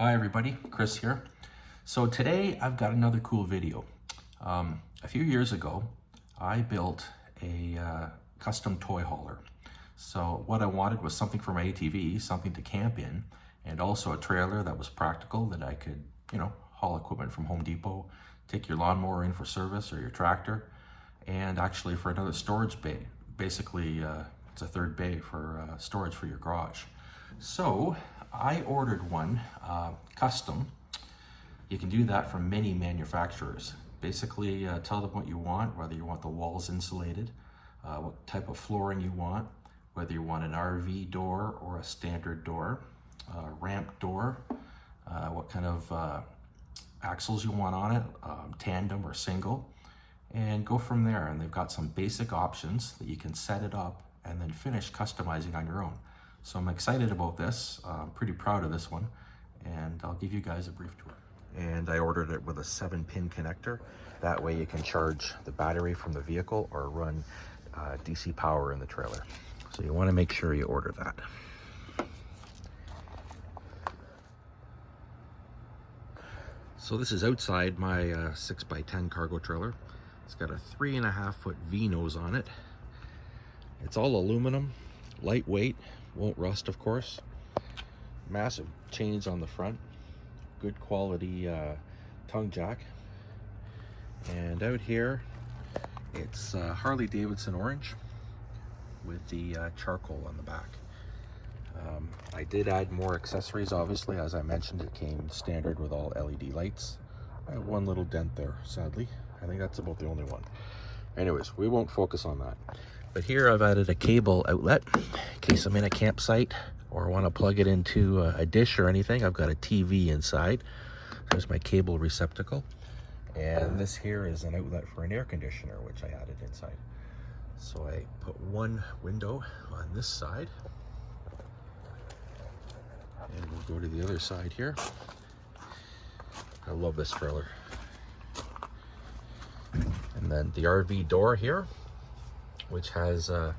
Hi everybody, Chris here. So today I've got another cool video. A few years ago, I built a custom toy hauler. So what I wanted was something for my ATV, something to camp in, and also a trailer that was practical that I could, haul equipment from Home Depot, take your lawnmower in for service or your tractor, and actually for another storage bay. Basically, it's a third bay for storage for your garage. So I ordered one custom. You can do that from many manufacturers. Basically, tell them what you want, whether you want the walls insulated, what type of flooring you want, whether you want an RV door or a standard door, ramp door, what kind of axles you want on it, tandem or single, and go from there. And they've got some basic options that you can set it up and then finish customizing on your own. So I'm excited about this. I'm pretty proud of this one, and I'll give you guys a brief tour. And I ordered it with a 7-pin connector. That way you can charge the battery from the vehicle or run DC power in the trailer. So you want to make sure you order that. So this is outside my 6x10 cargo trailer. It's got a 3.5-foot V-nose on it. It's all aluminum, lightweight, won't rust of course. Massive chains on the front, good quality tongue jack. And out here, it's Harley Davidson orange with the charcoal on the back. I did add more accessories, obviously. As I mentioned, it came standard with all LED lights. I have one little dent there, sadly. I think that's about the only one. Anyways, we won't focus on that. But here I've added a cable outlet in case I'm in a campsite or want to plug it into a dish or anything. I've got a TV inside. There's my cable receptacle. And this here is an outlet for an air conditioner, which I added inside. So I put one window on this side. And we'll go to the other side here. I love this trailer. And then the RV door here, which has a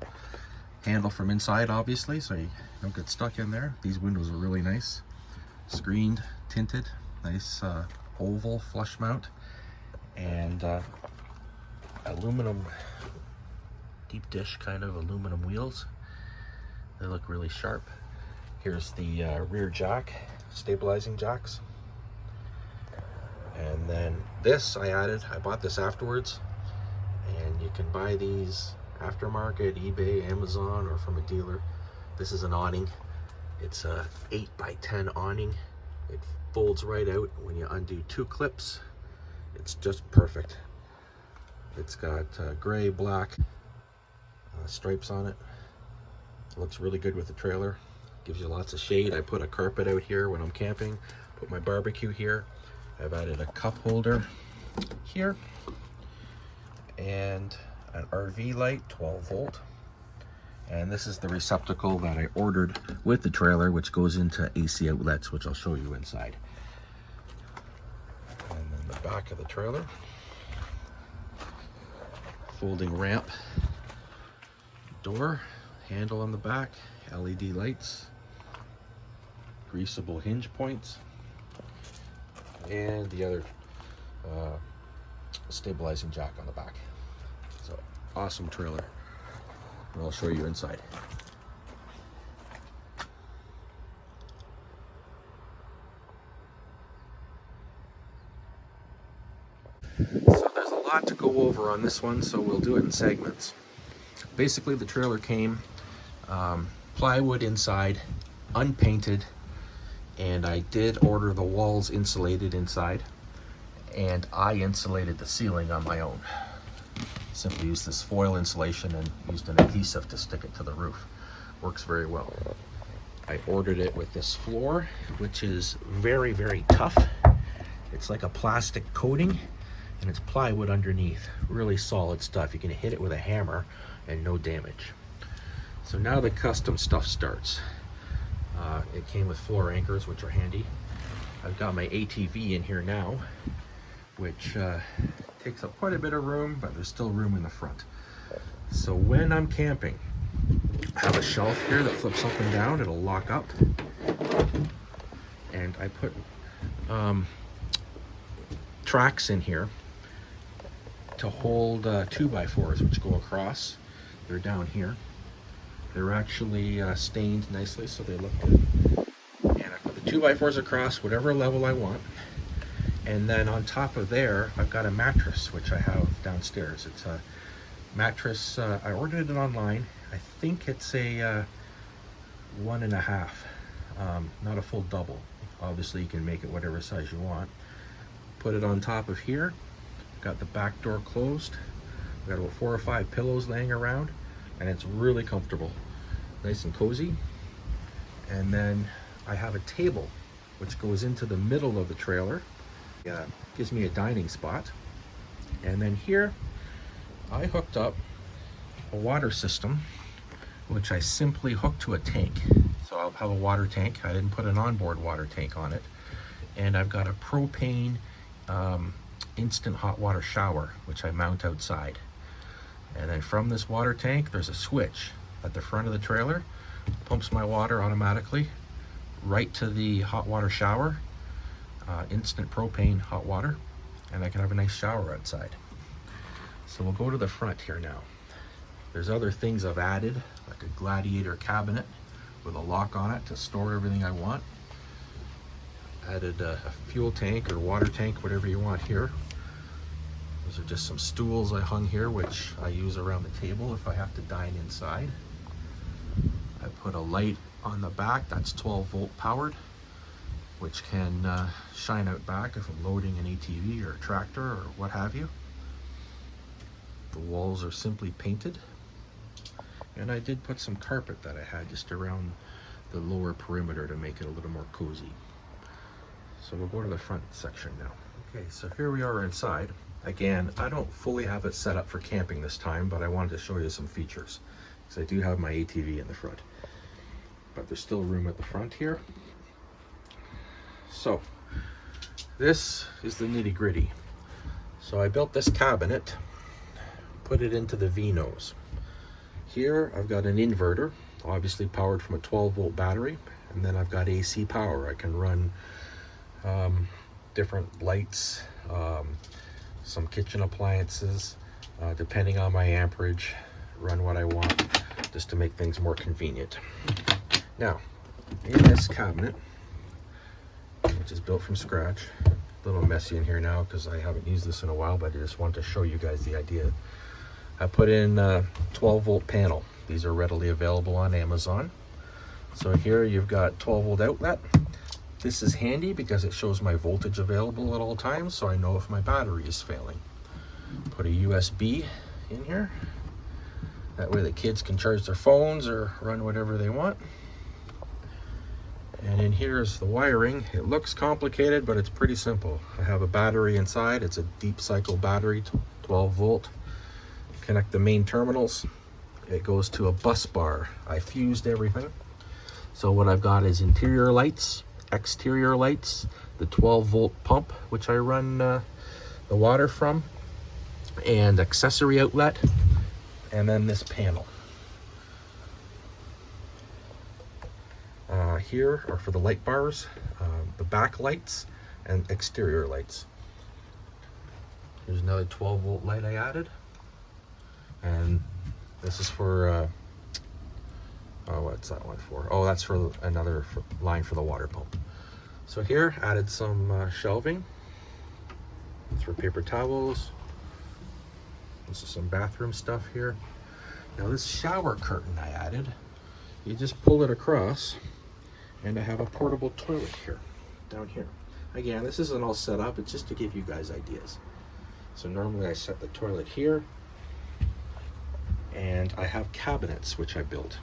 handle from inside, obviously, so you don't get stuck in there. These windows are really nice. Screened, tinted, nice oval flush mount. And aluminum, deep dish kind of aluminum wheels. They look really sharp. Here's the rear jack, stabilizing jacks. And then this I bought this afterwards, and you can buy these aftermarket, eBay, Amazon, or from a dealer. This is an awning. It's a 8x10 awning. It folds right out. When you undo 2 clips, it's just perfect. It's got gray, black stripes on it. It looks really good with the trailer. Gives you lots of shade. I put a carpet out here when I'm camping. Put my barbecue here. I've added a cup holder here and an RV light, 12 volt. And this is the receptacle that I ordered with the trailer, which goes into AC outlets, which I'll show you inside. And then the back of the trailer, folding ramp door, handle on the back, LED lights, greasable hinge points, and the other stabilizing jack on the back. So awesome trailer. And I'll show you inside. So there's a lot to go over on this one, so we'll do it in segments. Basically, the trailer came plywood inside, unpainted, and I did order the walls insulated inside, and I insulated the ceiling on my own. Simply used this foil insulation and used an adhesive to stick it to the roof. Works very well. I ordered it with this floor, which is very, very tough. It's like a plastic coating, and it's plywood underneath. Really solid stuff. You can hit it with a hammer and no damage. So now the custom stuff starts. It came with floor anchors, which are handy. I've got my ATV in here now, which takes up quite a bit of room, but there's still room in the front. So when I'm camping, I have a shelf here that flips up and down. It'll lock up. and I put tracks in here to hold 2x4s which go across. They're down here. They're actually stained nicely, so they look good. And I put the 2x4s across whatever level I want. And then on top of there, I've got a mattress, which I have downstairs. It's a mattress, I ordered it online. I think it's a 1.5, not a full double. Obviously you can make it whatever size you want. Put it on top of here. Got the back door closed. I've got about 4 or 5 pillows laying around, and it's really comfortable. Nice and cozy. And then I have a table which goes into the middle of the trailer. Gives me a dining spot. And then here I hooked up a water system which I simply hooked to a tank. So I'll have a water tank. I didn't put an onboard water tank on it. And I've got a propane instant hot water shower which I mount outside. And then from this water tank there's a switch at the front of the trailer. Pumps my water automatically right to the hot water shower. Instant propane hot water, and I can have a nice shower outside. So we'll go to the front here now. There's other things I've added, like a gladiator cabinet with a lock on it to store everything I want. Added a fuel tank or water tank, whatever you want here. Those are just some stools I hung here, which I use around the table if I have to dine inside. I put a light on the back that's 12-volt powered, which can shine out back if I'm loading an ATV or a tractor or what have you. The walls are simply painted. And I did put some carpet that I had just around the lower perimeter to make it a little more cozy. So we'll go to the front section now. Okay, so here we are inside. Again, I don't fully have it set up for camping this time, but I wanted to show you some features, because I do have my ATV in the front. But there's still room at the front here. So this is the nitty gritty. So I built this cabinet, put it into the V-nose. Here I've got an inverter, obviously powered from a 12-volt battery, and then I've got AC power. I can run different lights, some kitchen appliances, depending on my amperage, run what I want, just to make things more convenient. Now, in this cabinet, which is built from scratch. A little messy in here now because I haven't used this in a while, but I just wanted to show you guys the idea. I put in a 12-volt panel. These are readily available on Amazon. So here you've got 12-volt outlet. This is handy because it shows my voltage available at all times, so I know if my battery is failing. Put a USB in here. That way the kids can charge their phones or run whatever they want. And in here is the wiring. It looks complicated, but it's pretty simple. I have a battery inside. It's a deep cycle battery, 12 volt. Connect the main terminals. It goes to a bus bar. I fused everything. So what I've got is interior lights, exterior lights, the 12 volt pump, which I run the water from, and accessory outlet, and then this panel. Here are for the light bars, the back lights, and exterior lights. Here's another 12 volt light I added. And this is for, what's that one for? Oh, that's for another line for the water pump. So here, added some shelving. It's for paper towels. This is some bathroom stuff here. Now this shower curtain I added, you just pull it across, and I have a portable toilet here, down here. Again, this isn't all set up, it's just to give you guys ideas. So normally I set the toilet here, and I have cabinets which I built,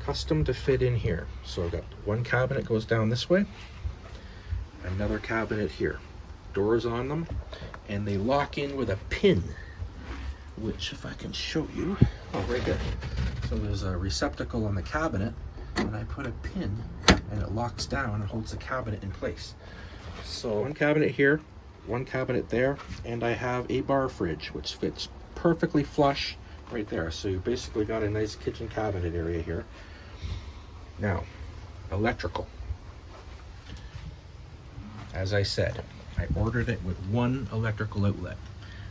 custom to fit in here. So I've got one cabinet goes down this way, another cabinet here, doors on them, and they lock in with a pin, which if I can show you, oh, right there. So there's a receptacle on the cabinet, and I put a pin and it locks down and holds the cabinet in place. So one cabinet here, one cabinet there, and I have a bar fridge which fits perfectly flush right there. So you basically got a nice kitchen cabinet area here. Now, electrical. as I said, I ordered it with one electrical outlet.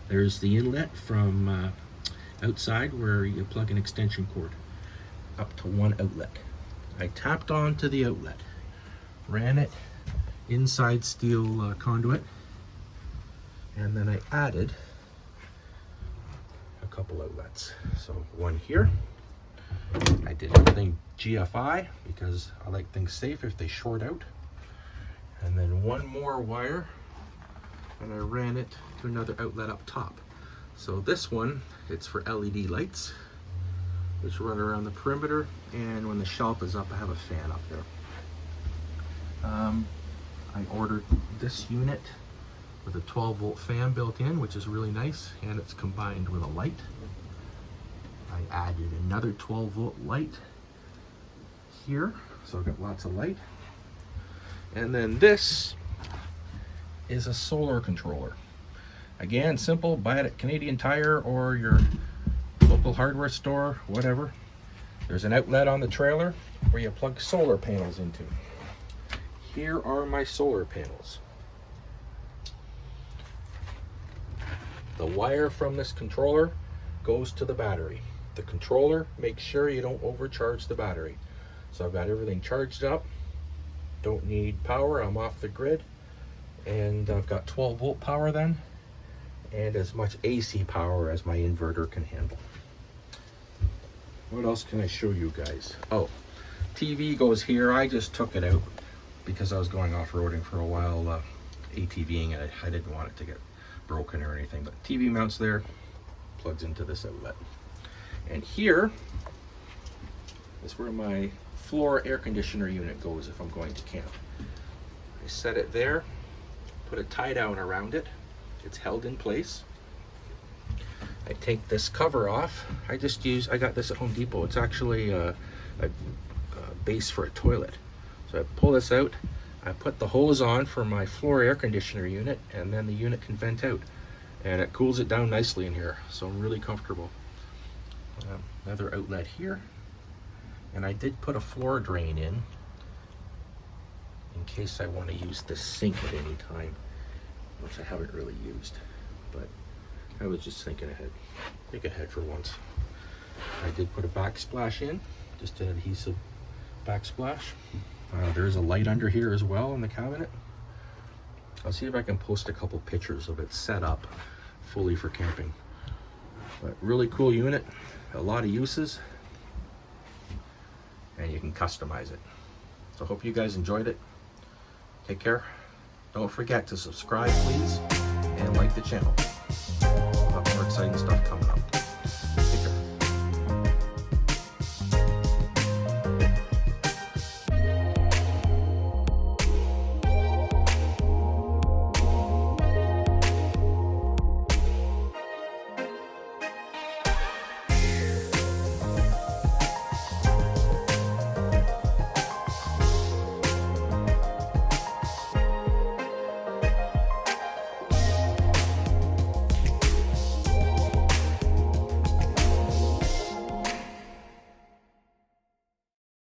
There's the inlet from outside where you plug an extension cord up to one outlet. I tapped onto the outlet, ran it inside steel conduit, and then I added a couple outlets. So one here, I did everything GFI because I like things safe if they short out. And then one more wire, and I ran it to another outlet up top. So this one, it's for LED lights, which run around the perimeter, and when the shelf is up, I have a fan up there. I ordered this unit with a 12-volt fan built in, which is really nice, and it's combined with a light. I added another 12-volt light here, so I've got lots of light. And then this is a solar controller. Again, simple, buy it at Canadian Tire or your local hardware store, whatever. There's an outlet on the trailer where you plug solar panels into. Here are my solar panels. The wire from this controller goes to the battery. The controller makes sure you don't overcharge the battery. So I've got everything charged up. Don't need power, I'm off the grid. And I've got 12-volt power then, and as much AC power as my inverter can handle. What else can I show you guys? Oh, TV goes here. I just took it out because I was going off-roading for a while, ATVing, and I didn't want it to get broken or anything. But TV mounts there, plugs into this outlet. And here is where my floor air conditioner unit goes if I'm going to camp. I set it there, put a tie down around it. It's held in place. I take this cover off. I got this at Home Depot. It's actually a base for a toilet. So I pull this out, I put the hose on for my floor air conditioner unit, and then the unit can vent out. And it cools it down nicely in here, so I'm really comfortable. Another outlet here. And I did put a floor drain in case I want to use the sink at any time, which I haven't really used. But I was just thinking ahead. Think ahead for once. I did put a backsplash in, just an adhesive backsplash. There's a light under here as well in the cabinet. I'll see if I can post a couple pictures of it set up fully for camping. But really cool unit, a lot of uses, and you can customize it. So hope you guys enjoyed it. Take care. Don't forget to subscribe, please, and like the channel. Lots more exciting stuff coming up.